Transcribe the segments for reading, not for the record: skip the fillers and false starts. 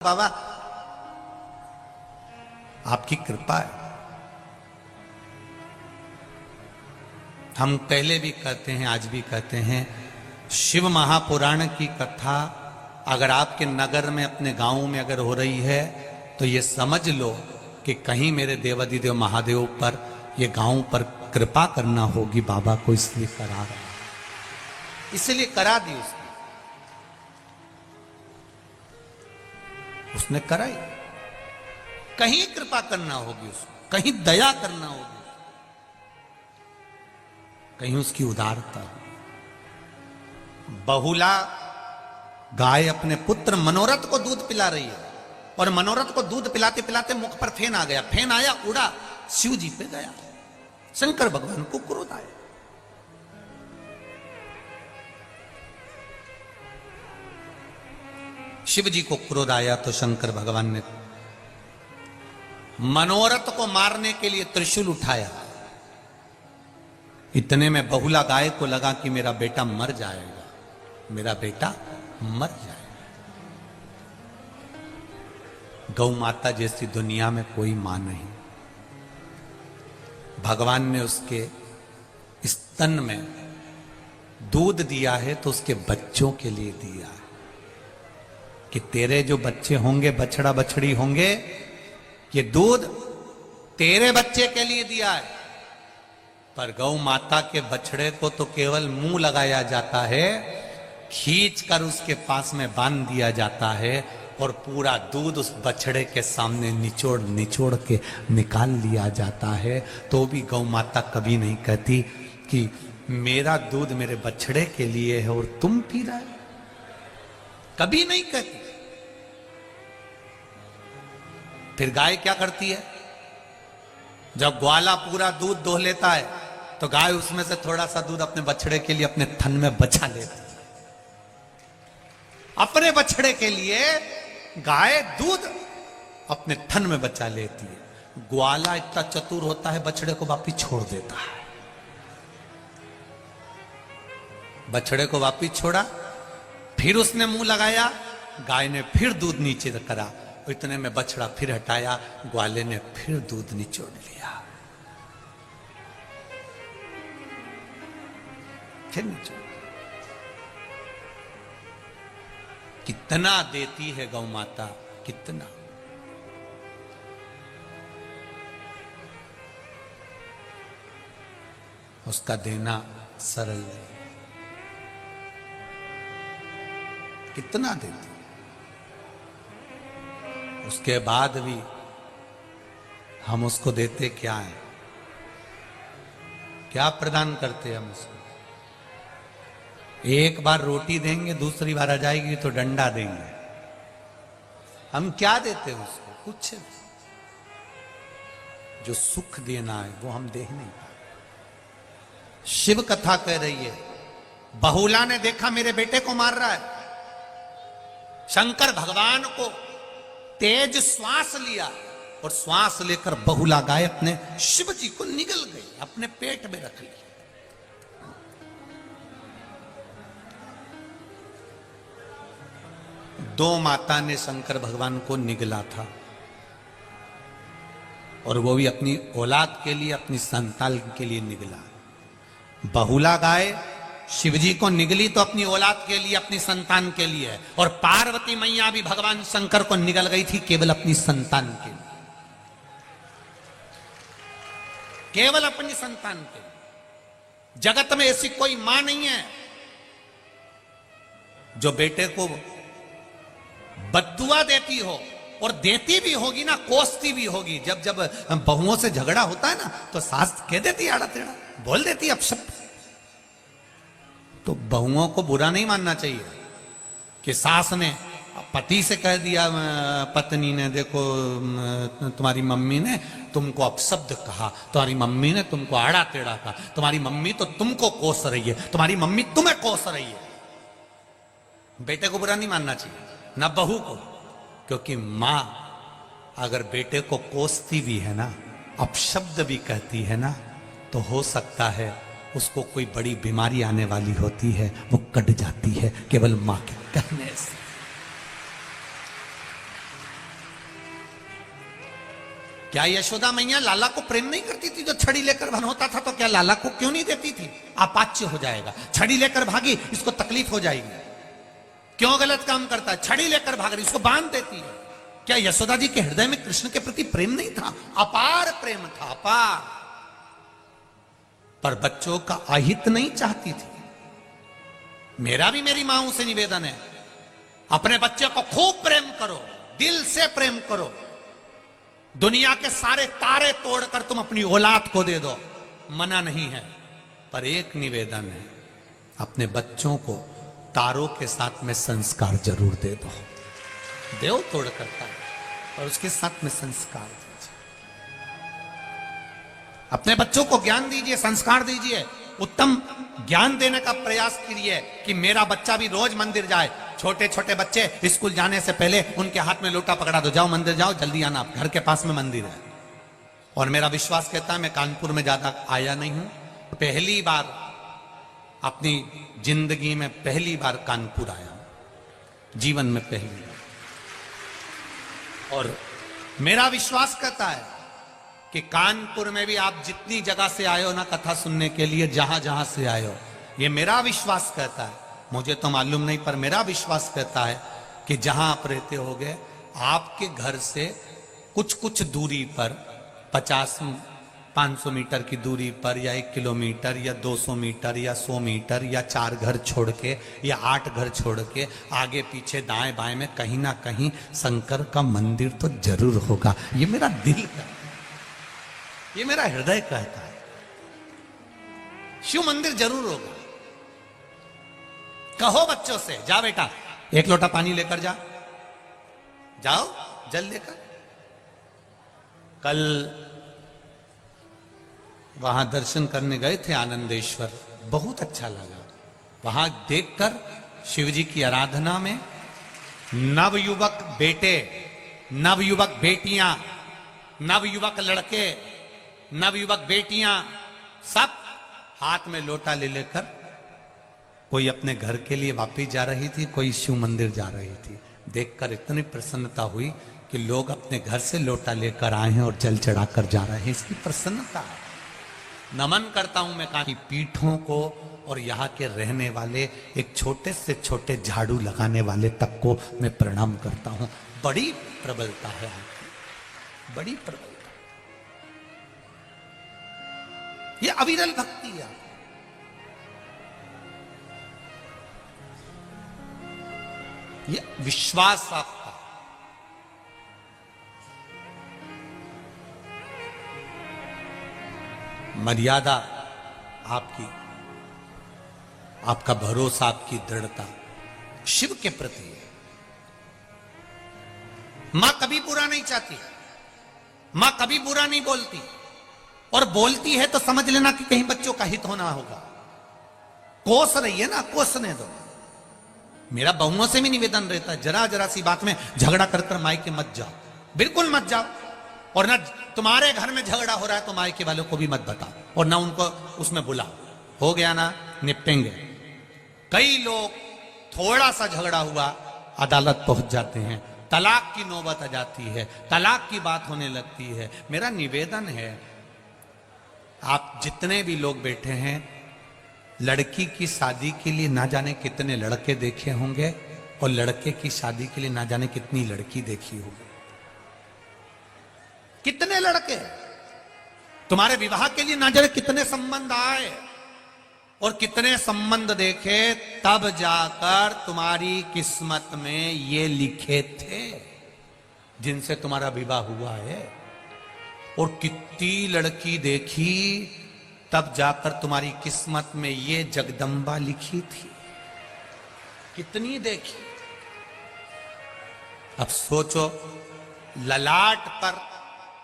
बाबा आपकी कृपा है। हम पहले भी कहते हैं, आज भी कहते हैं, शिव महापुराण की कथा अगर आपके नगर में, अपने गांव में अगर हो रही है तो ये समझ लो कि कहीं मेरे देवाधिदेव महादेव पर, ये गांव पर कृपा करना होगी बाबा को, इसलिए करा रहा है, इसलिए करा दी उसने कराई। कहीं कृपा करना होगी उसको, कहीं दया करना होगी, कहीं उसकी उदारता। बहुला गाय अपने पुत्र मनोरथ को दूध पिला रही है और मनोरथ को दूध पिलाते पिलाते मुख पर फेन आ गया। फेन आया, उड़ा, शिव जी पे गया। शंकर भगवान को क्रोध आया। शिव जी को क्रोध आया तो शंकर भगवान ने मनोरथ को मारने के लिए त्रिशूल उठाया। इतने में बहुला गाय को लगा कि मेरा बेटा मर जाएगा, मेरा बेटा मर जाएगा। गौ माता जैसी दुनिया में कोई मां नहीं। भगवान ने उसके स्तन में दूध दिया है तो उसके बच्चों के लिए दिया है कि तेरे जो बच्चे होंगे, बछड़ा बछड़ी होंगे, ये दूध तेरे बच्चे के लिए दिया है। पर गौ माता के बछड़े को तो केवल मुंह लगाया जाता है, खींच कर उसके पास में बांध दिया जाता है और पूरा दूध उस बछड़े के सामने निचोड़ निचोड़ के निकाल लिया जाता है। तो भी गौ माता कभी नहीं कहती कि मेरा दूध मेरे बछड़े के लिए है और तुम पी रहे हो, कभी नहीं कहती। फिर गाय क्या करती है? जब ग्वाला पूरा दूध दोह लेता है तो गाय उसमें से थोड़ा सा दूध अपने बछड़े के लिए अपने थन में बचा लेती है। अपने बछड़े के लिए गाय दूध अपने थन में बचा लेती है। ग्वाला इतना चतुर होता है, बछड़े को वापिस छोड़ देता है। बछड़े को वापिस छोड़ा, फिर उसने मुंह लगाया, गाय ने फिर दूध नीचे करा, इतने में बछड़ा फिर हटाया, ग्वाले ने फिर दूध निचोड़ लिया, फिर निचोड़। कितना देती है गौ माता, कितना। उसका देना सरल नहीं, कितना देती। उसके बाद भी हम उसको देते क्या है? क्या प्रदान करते हम उसको? एक बार रोटी देंगे, दूसरी बार आ जाएगी तो डंडा देंगे। हम क्या देते हैं उसको? कुछ। जो सुख देना है वो हम दे नहीं पाए। शिव कथा कह रही है, बहुला ने देखा मेरे बेटे को मार रहा है। शंकर भगवान को तेज श्वास लिया और श्वास लेकर बहुला गाय अपने शिव जी को निगल गई, अपने पेट में रख लिया। दो माता ने शंकर भगवान को निगला था और वो भी अपनी औलाद के लिए, अपनी संतान के लिए निगला। बहुला गाय शिवजी को निगली तो अपनी औलाद के लिए, अपनी संतान के लिए है। और पार्वती मैया भी भगवान शंकर को निगल गई थी केवल अपनी संतान के लिए, केवल अपनी संतान के लिए। जगत में ऐसी कोई मां नहीं है जो बेटे को बद्दुआ देती हो, और देती भी होगी ना, कोसती भी होगी। जब जब बहुओं से झगड़ा होता है ना तो सास कह देती आड़ा टेढ़ा, बोल देती अपशब्द। तो बहुओं को बुरा नहीं मानना चाहिए कि सास ने पति से कह दिया, पत्नी ने, देखो तुम्हारी मम्मी ने तुमको अपशब्द कहा, तुम्हारी मम्मी ने तुमको आड़ा टेढ़ा कहा, तुम्हारी मम्मी तो तुमको कोस रही है, तुम्हारी मम्मी तुम्हें कोस रही है। बेटे को बुरा नहीं मानना चाहिए, ना बहू को। क्योंकि मां अगर बेटे को कोसती भी है ना, अपशब्द भी कहती है ना, तो हो सकता है उसको कोई बड़ी बीमारी आने वाली होती है, वो कट जाती है केवल मां के कहने से। क्या यशोदा मैया लाला को प्रेम नहीं करती थी? जो छड़ी लेकर वन होता था तो क्या लाला को क्यों नहीं देती थी? अपाच्य हो जाएगा, छड़ी लेकर भागी, इसको तकलीफ हो जाएगी, क्यों गलत काम करता है, छड़ी लेकर भाग रही, इसको बांध देती है। क्या यशोदा जी के हृदय में कृष्ण के प्रति प्रेम नहीं था? अपार प्रेम था, अपार। पर बच्चों का अहित नहीं चाहती थी। मेरा भी मेरी मां से निवेदन है, अपने बच्चे को खूब प्रेम करो, दिल से प्रेम करो। दुनिया के सारे तारे तोड़कर तुम अपनी औलाद को दे दो, मना नहीं है। पर एक निवेदन है, अपने बच्चों को तारों के साथ में संस्कार जरूर दे दो। देव तोड़ करता है और उसके साथ में संस्कार दीजिए। अपने बच्चों को ज्ञान दीजिए, संस्कार दीजिए। उत्तम ज्ञान देने का प्रयास कीजिए कि मेरा बच्चा भी रोज मंदिर जाए। छोटे छोटे बच्चे स्कूल जाने से पहले उनके हाथ में लोटा पकड़ा दो, जाओ मंदिर जाओ, जल्दी आना, घर के पास में मंदिर है। और मेरा विश्वास कहता है, मैं कानपुर में ज्यादा आया नहीं हूं, पहली बार अपनी जिंदगी में पहली बार कानपुर आया हूं, जीवन में पहली बार। और मेरा विश्वास कहता है कि कानपुर में भी आप जितनी जगह से आए हो ना कथा सुनने के लिए, जहां जहां से आए हो, ये मेरा विश्वास कहता है, मुझे तो मालूम नहीं पर मेरा विश्वास कहता है कि जहां आप रहते होगे, आपके घर से कुछ कुछ दूरी पर, 50-500 मीटर की दूरी पर, या 1 किलोमीटर या 200 मीटर या 100 मीटर या 4 घर छोड़ के या 8 घर छोड़ के, आगे पीछे दाएं बाएं में कहीं ना कहीं शंकर का मंदिर तो जरूर होगा। ये मेरा दिल का, ये मेरा हृदय कहता है, शिव मंदिर जरूर होगा। कहो बच्चों से, जा बेटा 1 लोटा पानी लेकर जा, जाओ जल लेकर। कल वहां दर्शन करने गए थे आनंदेश्वर, बहुत अच्छा लगा। वहां देखकर शिव जी की आराधना में नवयुवक बेटे, नवयुवक बेटियां, नवयुवक लड़के, नवयुवक बेटियां सब हाथ में लोटा ले लेकर, कोई अपने घर के लिए वापिस जा रही थी, कोई शिव मंदिर जा रही थी। देखकर इतनी प्रसन्नता हुई कि लोग अपने घर से लोटा लेकर आए हैं और जल चढ़ाकर जा रहे हैं, इसकी प्रसन्नता है। नमन करता हूं मैं काशी पीठों को और यहाँ के रहने वाले एक छोटे से छोटे झाड़ू लगाने वाले तक को मैं प्रणाम करता हूं। बड़ी प्रबलता है आपकी, बड़ी प्रबलता, ये अविरल भक्ति है। ये विश्वास आपका, मर्यादा आपकी, आपका भरोसा, आपकी दृढ़ता शिव के प्रति है। मां कभी बुरा नहीं चाहती, मां कभी बुरा नहीं बोलती, और बोलती है तो समझ लेना कि कहीं बच्चों का हित होना होगा। कोस रही है ना, कोसने दो। मेरा बहुओं से भी निवेदन रहता है, जरा जरा सी बात में झगड़ा कर कर मायके मत जाओ, बिल्कुल मत जाओ। और ना तुम्हारे घर में झगड़ा हो रहा है तो मायके वालों को भी मत बताओ, और ना उनको उसमें बुलाओ। हो गया ना, निपटेंगे। कई लोग थोड़ा सा झगड़ा हुआ अदालत पहुंच जाते हैं, तलाक की नौबत आ जाती है, तलाक की बात होने लगती है। मेरा निवेदन है, आप जितने भी लोग बैठे हैं, लड़की की शादी के लिए ना जाने कितने लड़के देखे होंगे, और लड़के की शादी के लिए ना जाने कितनी लड़की देखी होगी। कितने लड़के तुम्हारे विवाह के लिए ना जाने कितने संबंध आए, और कितने संबंध देखे, तब जाकर तुम्हारी किस्मत में ये लिखे थे जिनसे तुम्हारा विवाह हुआ है। और कितनी लड़की देखी, तब जाकर तुम्हारी किस्मत में ये जगदम्बा लिखी थी। कितनी देखी। अब सोचो, ललाट पर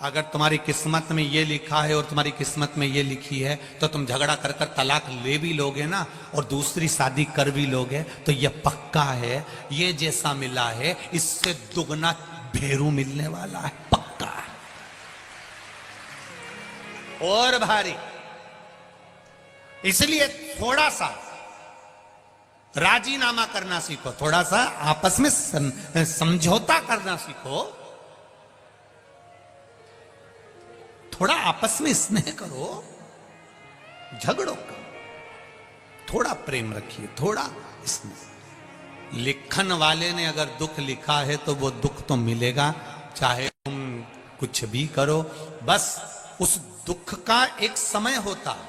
अगर तुम्हारी किस्मत में ये लिखा है और तुम्हारी किस्मत में ये लिखी है, तो तुम झगड़ा कर कर तलाक ले भी लोगे ना, और दूसरी शादी कर भी लोगे, तो ये पक्का है, ये जैसा मिला है इससे दुगना भेरू मिलने वाला है, पक्का है। और भारी। इसलिए थोड़ा सा राजीनामा करना सीखो, थोड़ा सा आपस में समझौता करना सीखो। थोड़ा आपस में स्नेह करो, झगड़ो करो, थोड़ा प्रेम रखिए, थोड़ा स्नेह। लिखन वाले ने अगर दुख लिखा है तो वो दुख तो मिलेगा, चाहे तुम कुछ भी करो। बस उस दुख का एक समय होता है,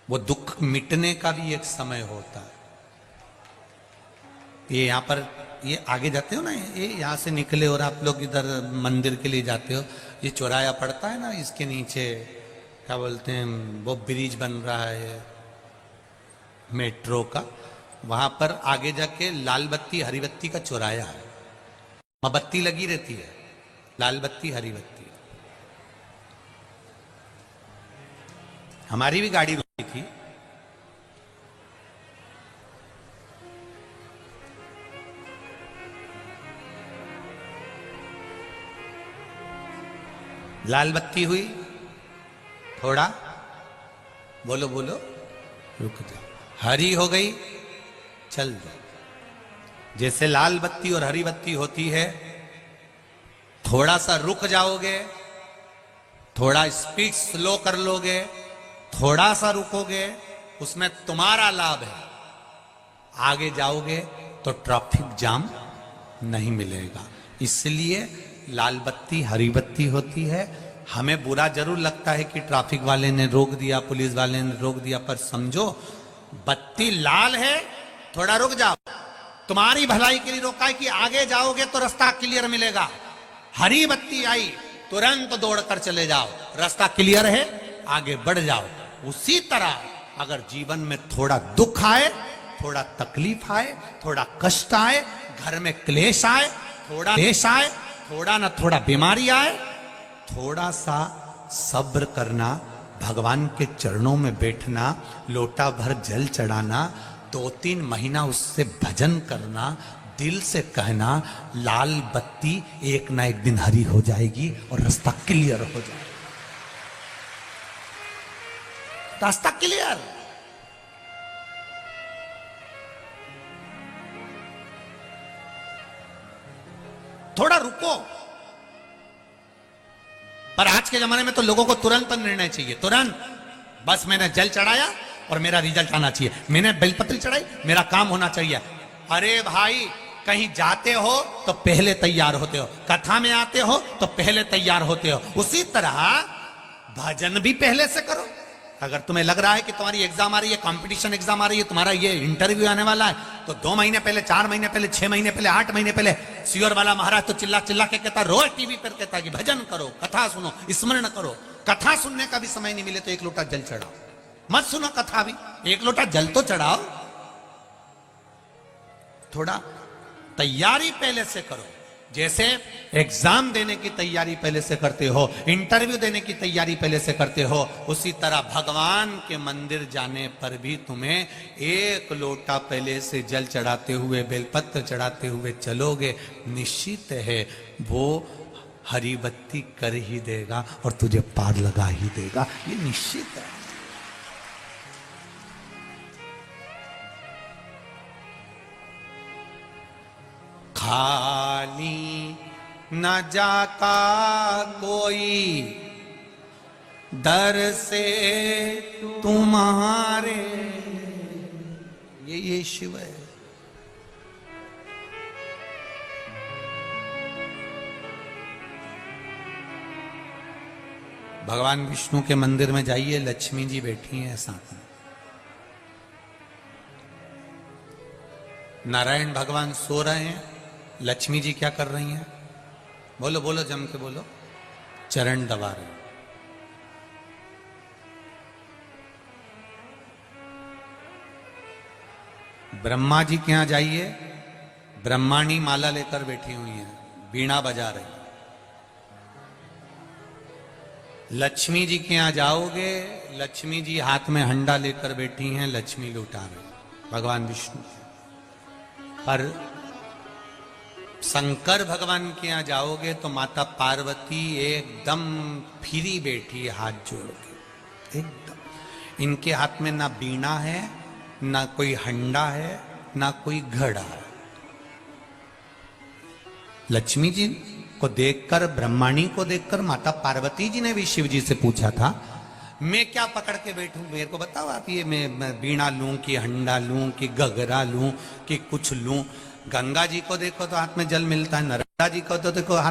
वो दुख मिटने का भी एक समय होता है। ये यहां पर ये आगे जाते हो ना, ये यहां से निकले और आप लोग इधर मंदिर के लिए जाते हो, ये चौराया पड़ता है ना, इसके नीचे क्या बोलते हैं, वो ब्रिज बन रहा है मेट्रो का, वहां पर आगे जाके लाल बत्ती हरी बत्ती का चौराया है, वहां बत्ती लगी रहती है, लाल बत्ती हरी बत्ती। हमारी भी गाड़ी रुकी थी, लाल बत्ती हुई, थोड़ा बोलो बोलो, रुक जाओ, हरी हो गई, चल दो। जैसे लाल बत्ती और हरी बत्ती होती है, थोड़ा सा रुक जाओगे, थोड़ा स्पीड स्लो कर लोगे, थोड़ा सा रुकोगे, उसमें तुम्हारा लाभ है। आगे जाओगे तो ट्रैफिक जाम नहीं मिलेगा। इसलिए लाल बत्ती हरी बत्ती होती है। हमें बुरा जरूर लगता है कि ट्रैफिक वाले ने रोक दिया, पुलिस वाले ने रोक दिया, पर समझो बत्ती लाल है, थोड़ा रुक जाओ, तुम्हारी भलाई के लिए रोका है कि आगे जाओगे तो रास्ता क्लियर मिलेगा। हरी बत्ती आई, तुरंत दौड़कर चले जाओ, रास्ता क्लियर है, आगे बढ़ जाओ। उसी तरह अगर जीवन में थोड़ा दुख आए, थोड़ा तकलीफ आए, थोड़ा कष्ट आए, घर में क्लेश आए, थोड़ा क्लेश आए, थोड़ा ना थोड़ा बीमारी आए, थोड़ा सा सब्र करना, भगवान के चरणों में बैठना, लोटा भर जल चढ़ाना, 2-3 महीना उससे भजन करना, दिल से कहना लाल बत्ती एक ना एक दिन हरी हो जाएगी और रास्ता क्लियर हो जाएगा। रास्ता क्लियर। थोड़ा रुको। पर आज के जमाने में तो लोगों को तुरंत निर्णय चाहिए, तुरंत। बस मैंने जल चढ़ाया और मेरा रिजल्ट आना चाहिए, मैंने बेलपत्री चढ़ाई, मेरा काम होना चाहिए। अरे भाई, कहीं जाते हो तो पहले तैयार होते हो, कथा में आते हो तो पहले तैयार होते हो। उसी तरह भजन भी पहले से करो। अगर तुम्हें लग रहा है कि तुम्हारी एग्जाम आ रही है, कंपटीशन एग्जाम आ रही है, तुम्हारा ये इंटरव्यू आने वाला है, तो 2 महीने पहले, 4 महीने पहले, 6 महीने पहले, 8 महीने पहले सियोर वाला महाराज तो चिल्ला चिल्ला के कहता, रोज टीवी पर कहता कि भजन करो, कथा सुनो, स्मरण करो। कथा सुनने का भी समय नहीं मिले तो 1 लोटा जल चढ़ाओ। मत सुनो कथा भी, 1 लोटा जल तो चढ़ाओ। थोड़ा तैयारी पहले से करो। जैसे एग्जाम देने की तैयारी पहले से करते हो, इंटरव्यू देने की तैयारी पहले से करते हो, उसी तरह भगवान के मंदिर जाने पर भी तुम्हें 1 लोटा पहले से जल चढ़ाते हुए, बेलपत्र चढ़ाते हुए चलोगे, निश्चित है वो हरी बत्ती कर ही देगा और तुझे पार लगा ही देगा, ये निश्चित है। खाली न जाता कोई दर से तुम्हारे, ये शिव है। भगवान विष्णु के मंदिर में जाइए, लक्ष्मी जी बैठी हैं साथ में, नारायण भगवान सो रहे हैं, लक्ष्मी जी क्या कर रही हैं? बोलो बोलो, जम के बोलो। चरण दबा रहे हैं। ब्रह्मा जी के यहां जाइए, ब्रह्माणी माला लेकर बैठी हुई हैं, बीणा बजा रही हैं। लक्ष्मी जी के यहां जाओगे, लक्ष्मी जी हाथ में हंडा लेकर बैठी हैं, लक्ष्मी लुटा रही, भगवान विष्णु। पर शंकर भगवान के यहां जाओगे तो माता पार्वती एकदम फ्री बैठी है, हाथ जोड़ के एकदम। इनके हाथ में ना बीणा है, ना कोई हंडा है, ना कोई घड़ा है। लक्ष्मी जी को देखकर, ब्रह्माणी को देखकर माता पार्वती जी ने भी शिव जी से पूछा था, मैं क्या पकड़ के बैठूं, मेरे को बताओ आप, ये मैं बीणा लूं कि हंडा लूं कि गगरा लूं कि कुछ लूं। गंगा जी को देखो तो हाथ में जल मिलता है, नर्मदा जी को तो देखो हाथ